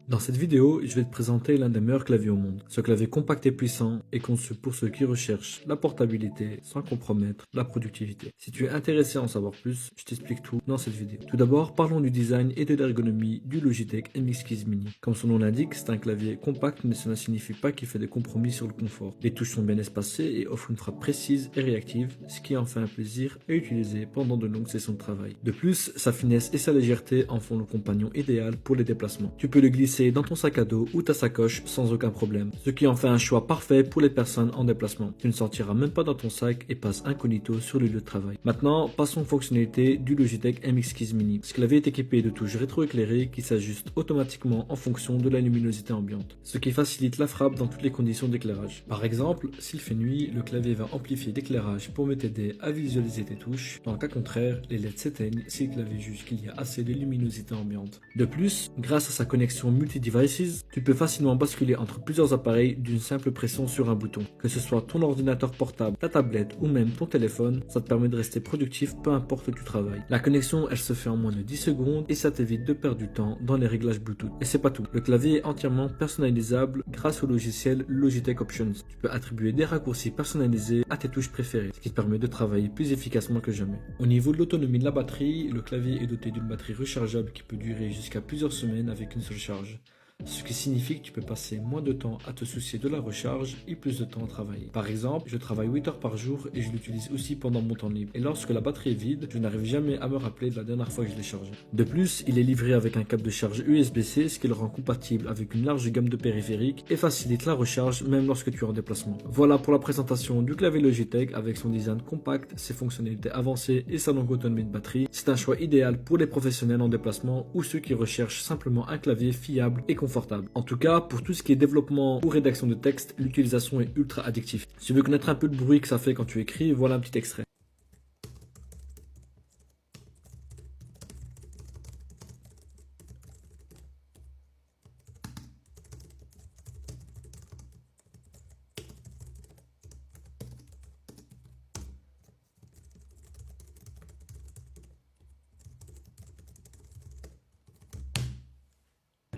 Dans cette vidéo, je vais te présenter l'un des meilleurs claviers au monde. Ce clavier compact et puissant est conçu pour ceux qui recherchent la portabilité sans compromettre la productivité. Si tu es intéressé à en savoir plus, je t'explique tout dans cette vidéo. Tout d'abord, parlons du design et de l'ergonomie du Logitech MX Keys Mini. Comme son nom l'indique, c'est un clavier compact, mais cela ne signifie pas qu'il fait des compromis sur le confort. Les touches sont bien espacées et offrent une frappe précise et réactive, ce qui en fait un plaisir à utiliser pendant de longues sessions de travail. De plus, sa finesse et sa légèreté en font le compagnon idéal pour les déplacements. Tu peux le glisser dans ton sac à dos ou ta sacoche sans aucun problème, ce qui en fait un choix parfait pour les personnes en déplacement. Tu ne sortiras même pas dans ton sac et passes incognito sur le lieu de travail. Maintenant, passons aux fonctionnalités du Logitech MX Keys Mini. Ce clavier est équipé de touches rétroéclairées qui s'ajustent automatiquement en fonction de la luminosité ambiante, ce qui facilite la frappe dans toutes les conditions d'éclairage. Par exemple, s'il fait nuit, le clavier va amplifier l'éclairage pour t'aider à visualiser tes touches. Dans le cas contraire, les LED s'éteignent si le clavier juge qu'il y a assez de luminosité ambiante. De plus, grâce à sa connexion multi-devices, tu peux facilement basculer entre plusieurs appareils d'une simple pression sur un bouton. Que ce soit ton ordinateur portable, ta tablette ou même ton téléphone, ça te permet de rester productif peu importe où tu travailles. La connexion, elle se fait en moins de 10 secondes et ça t'évite de perdre du temps dans les réglages Bluetooth. Et c'est pas tout. Le clavier est entièrement personnalisable grâce au logiciel Logitech Options. Tu peux attribuer des raccourcis personnalisés à tes touches préférées, ce qui te permet de travailler plus efficacement que jamais. Au niveau de l'autonomie de la batterie, le clavier est doté d'une batterie rechargeable qui peut durer jusqu'à plusieurs semaines avec une seule charge. Ce qui signifie que tu peux passer moins de temps à te soucier de la recharge et plus de temps à travailler. Par exemple, je travaille 8 heures par jour et je l'utilise aussi pendant mon temps libre. Et lorsque la batterie est vide, je n'arrive jamais à me rappeler de la dernière fois que je l'ai chargé. De plus, il est livré avec un câble de charge USB-C, ce qui le rend compatible avec une large gamme de périphériques et facilite la recharge même lorsque tu es en déplacement. Voilà pour la présentation du clavier Logitech avec son design compact, ses fonctionnalités avancées et sa longue autonomie de batterie. C'est un choix idéal pour les professionnels en déplacement ou ceux qui recherchent simplement un clavier fiable et confortable. En tout cas, pour tout ce qui est développement ou rédaction de texte, l'utilisation est ultra addictive. Si tu veux connaître un peu le bruit que ça fait quand tu écris, voilà un petit extrait.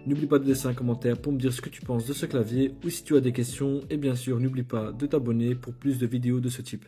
N'oublie pas de laisser un commentaire pour me dire ce que tu penses de ce clavier ou si tu as des questions. Et bien sûr, n'oublie pas de t'abonner pour plus de vidéos de ce type.